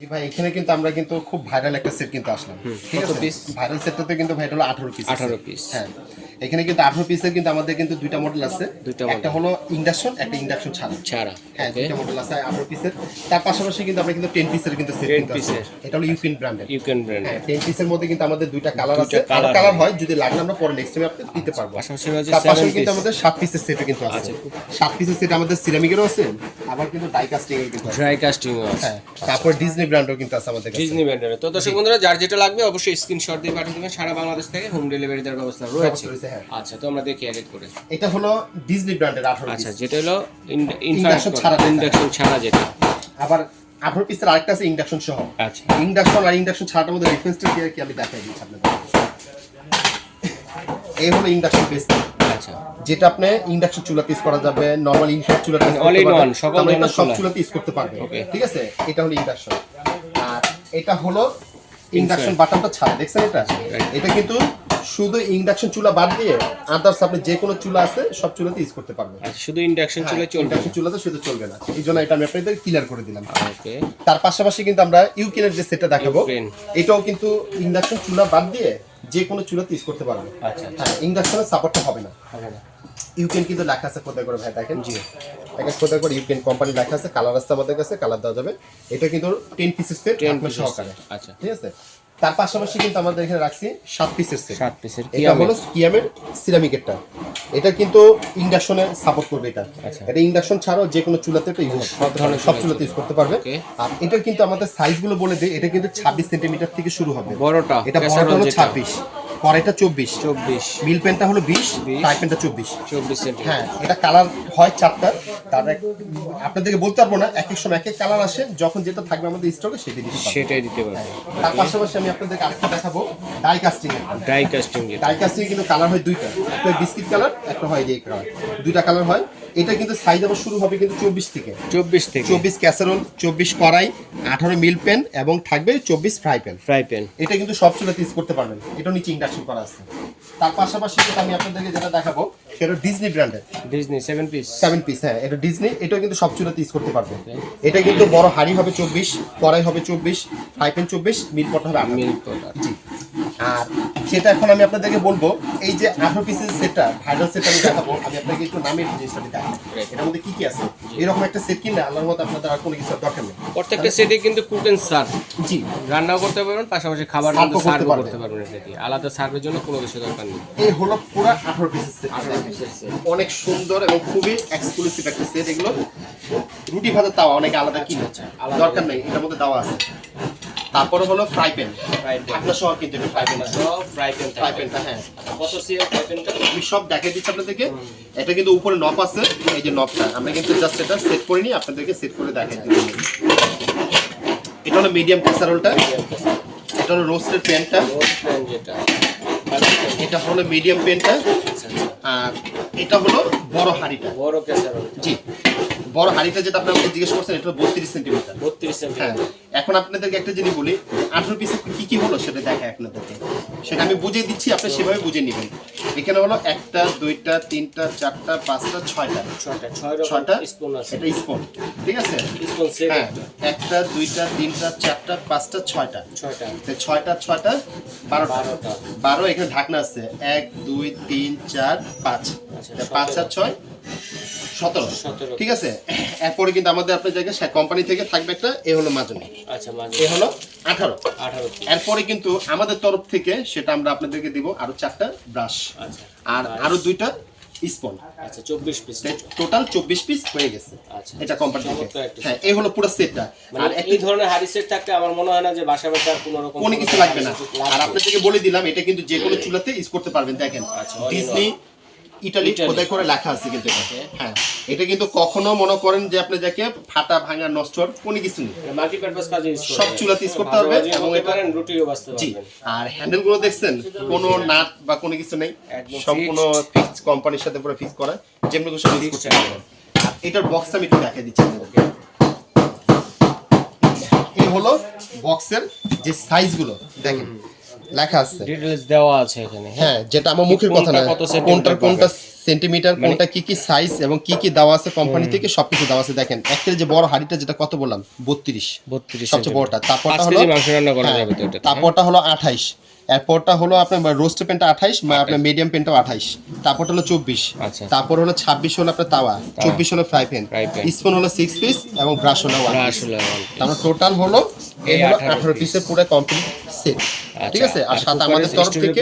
ভাই এখানে কিন্তু আমরা কিন্তু খুব ভাইরাল একটা সেট কিন্তু আসলাম। ঠিক আছে, ভাইরাল সেটটাতে কিন্তু ভাই হলো 18 পিস। 18 পিস। হ্যাঁ, এখানে কিন্তু 18 পিসের কিন্তু আমাদের কিন্তু দুইটা মডেল আছে, একটা হলো ইন্ডাকশন, একটা ইন্ডাকশন ছাড়া। হ্যাঁ, দুইটা মডেল আছে 18 পিসের। তার পাশাপাশি কিন্তু আমরা কিন্তু 10 পিসের কিন্তু সেট কিন্তু আছে। এটা হলো ইউকেন ব্র্যান্ডের। হ্যাঁ, 10 পিসের মধ্যে কিন্তু আমাদের দুইটা কালার আছে, আরো কালার হয়, যদি লাগে আমরা পরে নেক্সট টাইম আপনাদের দিতে পারবো। তার পাশাপাশি কিন্তু আমাদের 7 পিসের সেটও কিন্তু আছে। 7 পিসের সেট আমাদের সিরামিকেরও আছে, আবার কিন্তু ডাই কাস্টিং এর কিন্তু আছে। ড্রাই কাস্টিং আছে। হ্যাঁ, তারপর ডিজনি ব্র্যান্ডও কিন্তু আছে আমাদের কাছে। ডিজনি ব্র্যান্ডের। তো দর্শক বন্ধুরা, যার যেটা লাগবে অবশ্যই স্ক্রিনশট দিয়ে পাঠিয়ে দেবেন। সারা বাংলাদেশ থেকে হোম ডেলিভারি দেওয়ার ব্যবস্থা রয়েছে। আচ্ছা, তো আমরা দেখি এডিট করে। এটা হলো ডিজনি ব্র্যান্ডের 18 পিস। আচ্ছা, যেটা হলো ইন্ডাকশন ছাড়া যেটা। আবার 18 পিসের আরেকটা আছে ইন্ডাকশন সহ। আচ্ছা, ইন্ডাকশন আর ইন্ডাকশন ছাড়াটার মধ্যে ডিফারেন্সটা কি আমি দেখাই দিচ্ছি আপনাদের। এই হলো ইন্ডাকশন বেস। আচ্ছা, যেটা আপনি ইন্ডাকশন চুলাতে ইউজ করা যাবে, নরমাল ইনফ্রারেড চুলাতে ইউজ অল করতে ইন পারবেন, ওয়ান, সকল ধরনের সব চুলাতে ইউজ করতে পারবেন। ঠিক আছে, এটা হলো ইন্ডাকশন। আর এটা হলো ইন্ডাকশন বাটনটা ছাড়া, দেখছেন এটা? এটা কিন্তু শুধু ইন্ডাকশন চুলা বাদ দিয়ে আদার্স আপনি যে কোনো চুলা আছে সব চুলাতে ইউজ করতে পারবেন। আচ্ছা, শুধু ইন্ডাকশন চুলা চলবে, ইন্ডাকশন চুলাতে শুধু চলবে না। এইজন্য এটা আমি আপনাদের ক্লিয়ার করে দিলাম। ওকে। তার পাশাপাশি কিন্তু আমরা ইউকেনের যে সেটটা দেখাবো, এটাও কিন্তু ইন্ডাকশন চুলা বাদ দিয়ে যে কোনো চুলাতে ইউজ করতে পারবে। আচ্ছা, হ্যাঁ, ইন্ডাকশনের সাপোর্টটা হবে না। ইউকেন কিন্তু লেখা আছে খোদাই করে, ভাই দেখেন। জি, একটা খোদাই করে ইউকেন কোম্পানি লেখা আছে, কালার আছে আমাদের কাছে, কালার দেওয়া যাবে। এটা কিন্তু 10 পিসের সেট, 10 পিস সহকারে। আচ্ছা, ঠিক আছে। তার পাশাপাশি কিন্তু আমাদের এখানে রাখছি 7 পিসের সেট। 7 পিসের। এটা হলো কিয়ামের সিরামিকেরটা। এটা কিন্তু ইন্ডাকশনে সাপোর্ট করবে। এটা এটা ইন্ডাকশন ছাড়াও যে কোনো চুলাতে এটা ইউজ করতে পারবে, সব চুলাতে ইউজ করতে পারবে। আর এটা কিন্তু আমাদের সাইজগুলো বলে দেই, এটা কিন্তু 26 সেন্টিমিটার থেকে শুরু হবে। বড়টা, এটা বড়টা হলো 26, কড়াইটা 24, মিল পেনটা হলো 20, ফ্রাই পেনটা 24 সেন্টিমিটার। হ্যাঁ, এটা কালার হয় 4টা। তার আপনাদেরকে বলতে পারবো না, এক এক সময় এক এক কালার আসে, যখন যেটা থাকবে আমাদের স্টকে সেটাই দিতে পারবো। তার পাশাপাশি আমি আপনাদেরকে আরেকটা দেখাবো, ডাই কাস্টিং এর। ডাই কাস্টিং কিন্তু কালার হয় দুইটা, একটা বিস্কিট কালার, একটা হয় এই কালার, দুইটা কালার হয়। এটা কিন্তু সাইজ আবার শুরু হবে কিন্তু 24 থেকে 24 ক্যাসারোল, 24 কড়াই, 18 মিল পেন এবং থাকবে 24 ফ্রাই প্যান। এটা কিন্তু সব চুলাতে ইউজ করতে পারবেন। এটা নিচে ইন্ডাকশন করা আছে। তার পাশাপাশি যেটা আমি আপনাদেরকে যেটা দেখাবো, সেটা ডিজনি ব্র্যান্ডের। Disney 7 piece. হ্যাঁ, এটা ডিজনি। এটা কিন্তু সব চুলাতে ইউজ করতে পারবে। এটা কিন্তু বড় হাড়ি হবে 24, কড়াই হবে 24, ফ্রাই প্যান 24, মিল পট হবে 18। জি। আর যেটা এখন আমি আপনাদেরকে বলবো, এই যে 18 পিসের সেটটা, ভাইরাল সেট আমি দেখাবো, আমি আপনাকে একটু নামের জিনিসটা দেখাবো। এটার মধ্যে কি কি আছে, এরকম একটা সেট কিনলে আল্লাহর মতো আপনাদের আর কোনো কিছু দরকার নেই। প্রত্যেকটা সেটে কিন্তু কুক এন্ড সার্ভ। জি, রান্নাও করতে পারবেন, পাশাপাশি খাবার কিন্তু সার্ভ করতে পারবেন। এটা দিয়ে আলাদা সার্ভের জন্য কোনো কিছু দরকার নেই। এই হলো পুরো 18 পিসের সেট। 18 পিসের সেট অনেক সুন্দর এবং খুবই এক্সক্লুসিভ একটা সেট। এগুলো রুটি ভাজা তাওয়া অনেক আলাদা কিনে দরকার নেই, এটার মধ্যে দেওয়া আছে। তারপরে হলো ফ্রাই প্যান, ঢাকনা সহ কিন্তু এটা ফ্রাই প্যানটা। হ্যাঁ, কত সিএম ফ্রাই প্যানটা আমি সব দেখিয়ে দিচ্ছি আপনাদেরকে। এটা কিন্তু উপরে নব আছে, এই যে নবটা আমরা কিন্তু জাস্ট এটা সেট করে নিই, আপনাদেরকে সেট করে দেখাই দিই। এটা হলো মিডিয়াম ক্যাসারোলটা, এটা হলো রোস্টেড প্যানটা, এটা হলো মিডিয়াম প্যানটা, আর এটা হলো বড় হাঁড়িটা, বড় ক্যাসারোল। জি, বড় হাঁড়িটা যেটা আপনি আমাকে জিজ্ঞেস করছেন, এটা 32 সেন্টিমিটার। 32 হ্যাঁ, এখন আপনাদেরকে একটা জিনিস বলি, 18 পিসে কি কি হলো সেটা দেখায় আপনাদেরকে, সেটা আমি বুঝিয়ে দিচ্ছি, আপনি সেভাবে বুঝে নেবেন। এখানে হলো 1টা 2টা 3টা 4টা 5টা 6টা স্পুন আছে। এটা স্পুন, ঠিক আছে? Spoon set. হ্যাঁ, 1টা 2টা 3টা 4টা 5টা 6টা 6টা 12 এখানে ঢাকনা আছে, 1 2 3 4 5, 5 আর 6 17। ঠিক আছে, এরপরে কিন্তু আমাদের আপনার জায়গায় কোম্পানি থেকে থাকবে একটা, এ হলো মাজনি। আচ্ছা, এ হলো 18। এরপরে কিন্তু আমাদের তরফ থেকে সেটা আমরা আপনাদেরকে দিব আরো 4টা ব্রাশ, আর আরো 2টা স্পুন। আচ্ছা, 24 পিস, টোটাল 24 পিস হয়ে গেছে। আচ্ছা, এটা কোম্পানি থেকে। হ্যাঁ, এই হলো পুরো সেটটা। আর এই ধরনের হাড়ি সেট থাকতে আমার মনে হয় না যে বাসা বাসা কোনো রকম কোনো কিছু লাগবে না। আর আপনাদেরকে বলে দিলাম, এটা কিন্তু যে কোনো চুলাতে ইউজ করতে পারবেন। দেখেন, ডিজনি ইটালি খোদাই করে লেখা আছে কিন্তু এটা। হ্যাঁ, এটা কিন্তু কখনো মনে করেন যে আপনি যাকে ফাটা ভাঙা নষ্ট হওয়ার কোনো কিছু নেই, মাল্টিপারপাস কাজে ইউজ সব চুলাতে ইউজ করতে পারবে। এবং এটা রুটিও বানাতে পারবেন। জি, আর হ্যান্ডেল গুলো দেখছেন, কোনো নাট বা কোনো কিছু নেই, সম্পূর্ণ ফিক্সড, কোম্পানির সাথে পুরো ফিক্স করা, যেমন কিছু ইউজ করতে পারবেন। আর এটার বক্স আমি একটু দেখিয়ে দিচ্ছি আপনাদেরকে। এই হলো বক্সের যে সাইজগুলো, দেখেন লেখা আছে, ডিটেইলস দেওয়া আছে এখানে। হ্যাঁ, যেটা আমার মুখের কথা না, কোনটা সেন্টিমিটার কোনটা কি কি সাইজ এবং কি কি দেওয়া আছে কোম্পানি থেকে সবকিছু দেওয়া আছে। দেখেন একটা যে বড় হাড়িটা যেটা কত বললাম 32 সবচেয়ে বড়টা, তারপরটা হলো মাংস রান্না করা যাবে তো এটা, তারপরটা হলো 28, এরপরটা হলো আপনার রোস্ট পেনটা 28, আপনার মিডিয়াম পেনটাও 28, তারপরটা হলো 24, আচ্ছা। তারপর হলো 26 হলো আপনার তাওয়া, 24 হলো ফ্রাই প্যান, স্পুন হলো 6 পিস এবং ব্রাশ হলো 1 পিস। তারপর টোটাল হলো এই হলো 18 পিসের পুরো কমপ্লিট সেট। ঠিক আছে, আর সাথে আমাদের তরফ থেকে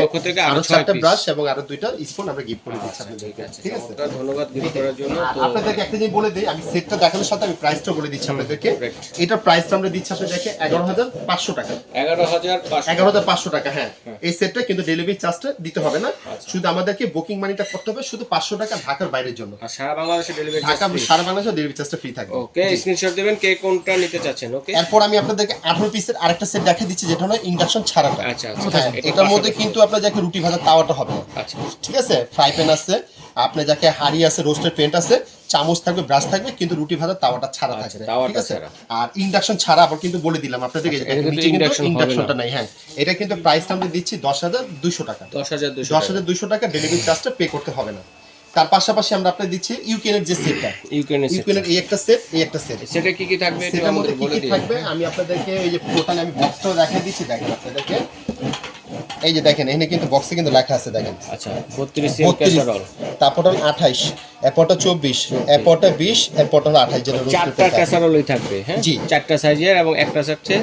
আরো 4টা ব্রাশ এবং আরো 2টা স্পুন আমরা গিফট করে দিচ্ছি আপনাদেরকে। ঠিক আছে, ধন্যবাদ গিফট করার জন্য। তো আপনাদেরকে একটা জিনিস বলে দেই, আমি সেটটা দেখানোর সাথে আমি প্রাইসটা বলে দিচ্ছি আপনাদেরকে। এটার প্রাইসটা আমরা দিচ্ছি আপনাদেরকে 11,500 টাকা। 11,500 টাকা। হ্যাঁ, এই সেটটা কিন্তু ডেলিভারি চার্জটা দিতে হবে না, শুধু আমাদেরকে বুকিং মানিটা করতে হবে শুধু 500 টাকা ঢাকার বাইরের জন্য। আর সারা বাংলাদেশে ডেলিভারি ঢাকা সারা বাংলাদেশে ডেলিভারি চার্জটা ফ্রি থাকবে। ওকে, স্ক্রিনশট দিবেন কে কোনটা নিতে চাচ্ছেন। ওকে, এরপর আমি আপনাদেরকে 18 পিসের আরেকটা সেট দেখিয়ে দিচ্ছি যেটা হলো ইন্ডাকশন ছাড়াটা। আচ্ছা হ্যাঁ, এটার মধ্যে কিন্তু আপনার যাকে রুটি ভাজা তাওয়াটা হবে না। আচ্ছা, ঠিক আছে, ফ্রাই প্যান আছে, আপনার যাকে হাঁড়ি আছে, রোস্টের পেন্ট আছে, চামচ থাকবে, ব্রাশ থাকবে, কিন্তু রুটি ভাজা তাওয়াটা ছাড়া থাকবে। ঠিক আছে, আর ইন্ডাকশন ছাড়া আবার কিন্তু বলে দিলাম আপনাদেরকে নিচে কিন্তু ইন্ডাকশনটা নাই। হ্যাঁ, এটা কিন্তু প্রাইসটা আমরা দিচ্ছি 10,200 টাকা। 10,200 টাকা ডেলিভারি চার্জটা পে করতে হবে না। তার পাশাপাশি আমরা আপনাদের দিচ্ছি ইউকেনের যে সেটটা, ইউকেনের এই একটা সেট, এই একটা সেট, সেটা কি কি থাকবে সেটার মধ্যে কি কি থাকবে আমি আপনাদেরকে এই যে টোটাল আমি বক্সটাও দেখিয়ে দিচ্ছি। দেখেন আপনাদেরকে, এই যে দেখেন এখানে কিন্তু বক্সে কিন্তু লেখা আছে দেখেন। আচ্ছা, 32, তারপরটা 28, এরপরটা 24, এরপরটা 20, এরপরটা হলো 28 যেটা চারটা ক্যাসারোলই থাকবে। হ্যাঁ জি, চারটা সাইজের এবং একটা হচ্ছে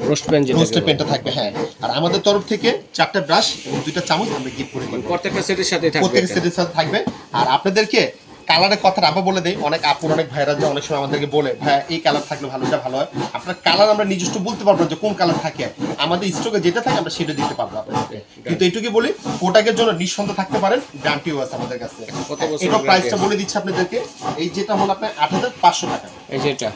রোস্ট প্যান, যেটা রোস্টের পেনটা থাকবে। হ্যাঁ, আর আমাদের তরফ থেকে 4টা ব্রাশ এবং 2টা চামচ আমরা গিফট করে দেব। প্রত্যেকটা সেটের সাথে থাকবে, প্রত্যেকটা সেটের সাথে থাকবে। আর আপনাদেরকে কালারের কথাটা আবার বলে দেই, অনেক আপুর অনেক ভাইরা যে অনেক সময় আমাদেরকে বলে ভাই এই কালার থাকলে ভালো, এটা ভালো হয়। আপনার কালার আমরা নিজস্ব বলতে পারবো যে কোন কালার থাকে, আমাদের স্টকে যেটা থাকে আমরা সেটা দিতে পারবো আপনাদেরকে। কিন্তু এইটুকু বলি, প্রোডাক্টের জন্য নিঃসন্দেহ থাকতে পারেন, গ্যারান্টিও আছে আমাদের কাছে। এটা প্রাইসটা বলে দিচ্ছি আপনাদেরকে, এই যেটা হলো আপনার 8,500 টাকা। এই যেটা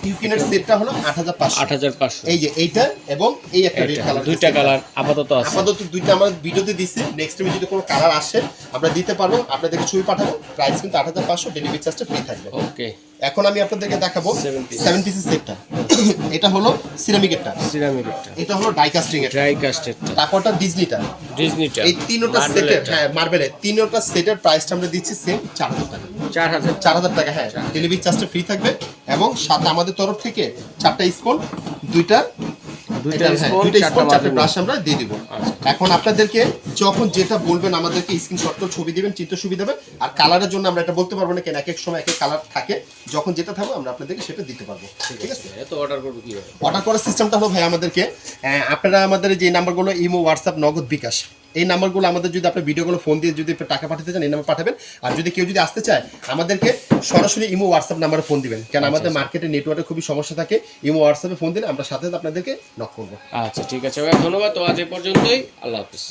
ইউকিনের সেটটা হলো 8,500। এই যে এইটা এবং এই একটা রেড কালার, দুইটা কালার আপাতত আছে। আপাতত দুইটা আমরা ভিডিওতে দিচ্ছি, নেক্সট টাইমে যদি কোনো কালার আসে আমরা দিতে পারবো, আপনাদেরকে ছবি পাঠাবো। প্রাইস কিন্তু 8,500, ডেলিভারি চার্জটা ফ্রি থাকবে। ওকে, এখন আমি আপনাদেরকে দেখাবো 7 পিসের সেটটা। এটা হলো সিরামিকেরটা, এটা হলো ডাই কাস্টিংয়ের, তারপরটা ডিজনিটা। এই তিনটা সেটের, হ্যাঁ মার্বেলের তিনটা সেটের প্রাইসটা আমরা দিচ্ছি সেম 4,000 টাকা। 4,000 টাকা। হ্যাঁ, ডেলিভারি চার্জটা ফ্রি থাকবে এবং সাথে আমাদের তরফ থেকে 4টা স্পুন, দুইটা স্পুন, 4টা ব্রাশ আমরা দিয়ে দিব। এখন আপনাদেরকে যখন যেটা বলবেন আমাদেরকে স্ক্রিনশট করে ছবি দিবেন, চিত্র সুবিধা দেবে। আর কালারের জন্য আমরা এটা বলতে পারবো না, কেন এক এক সময় এক এক কালার থাকে, যখন যেটা থাকবে আমরা আপনাদেরকে সেটা দিতে পারবো। ঠিক আছে, তো অর্ডার করব কিভাবে? অর্ডার করার সিস্টেমটা হলো ভাই আমাদেরকে আপনারা আমাদের যে নাম্বারগুলো ইমো, হোয়াটসঅ্যাপ, নগদ, বিকাশ, এই নাম্বারগুলো আমাদের যদি আপনি ভিডিওগুলো ফোন দিয়ে যদি টাকা পাঠাতে চান এই নাম্বার পাঠাবেন। আর যদি কেউ যদি আসতে চায় আমাদেরকে সরাসরি ইমো, হোয়াটসঅ্যাপ নাম্বারে ফোন দিবেন, কারণ আমাদের মার্কেটে নেটওয়ার্কে খুবই সমস্যা থাকে। ইমো, হোয়াটসঅ্যাপে ফোন দিলে আমরা সাথে আপনাদেরকে নক করবো। আচ্ছা, ঠিক আছে ভাই, ধন্যবাদ। তো আজ এই পর্যন্তই, আল্লাহ হাফেজ।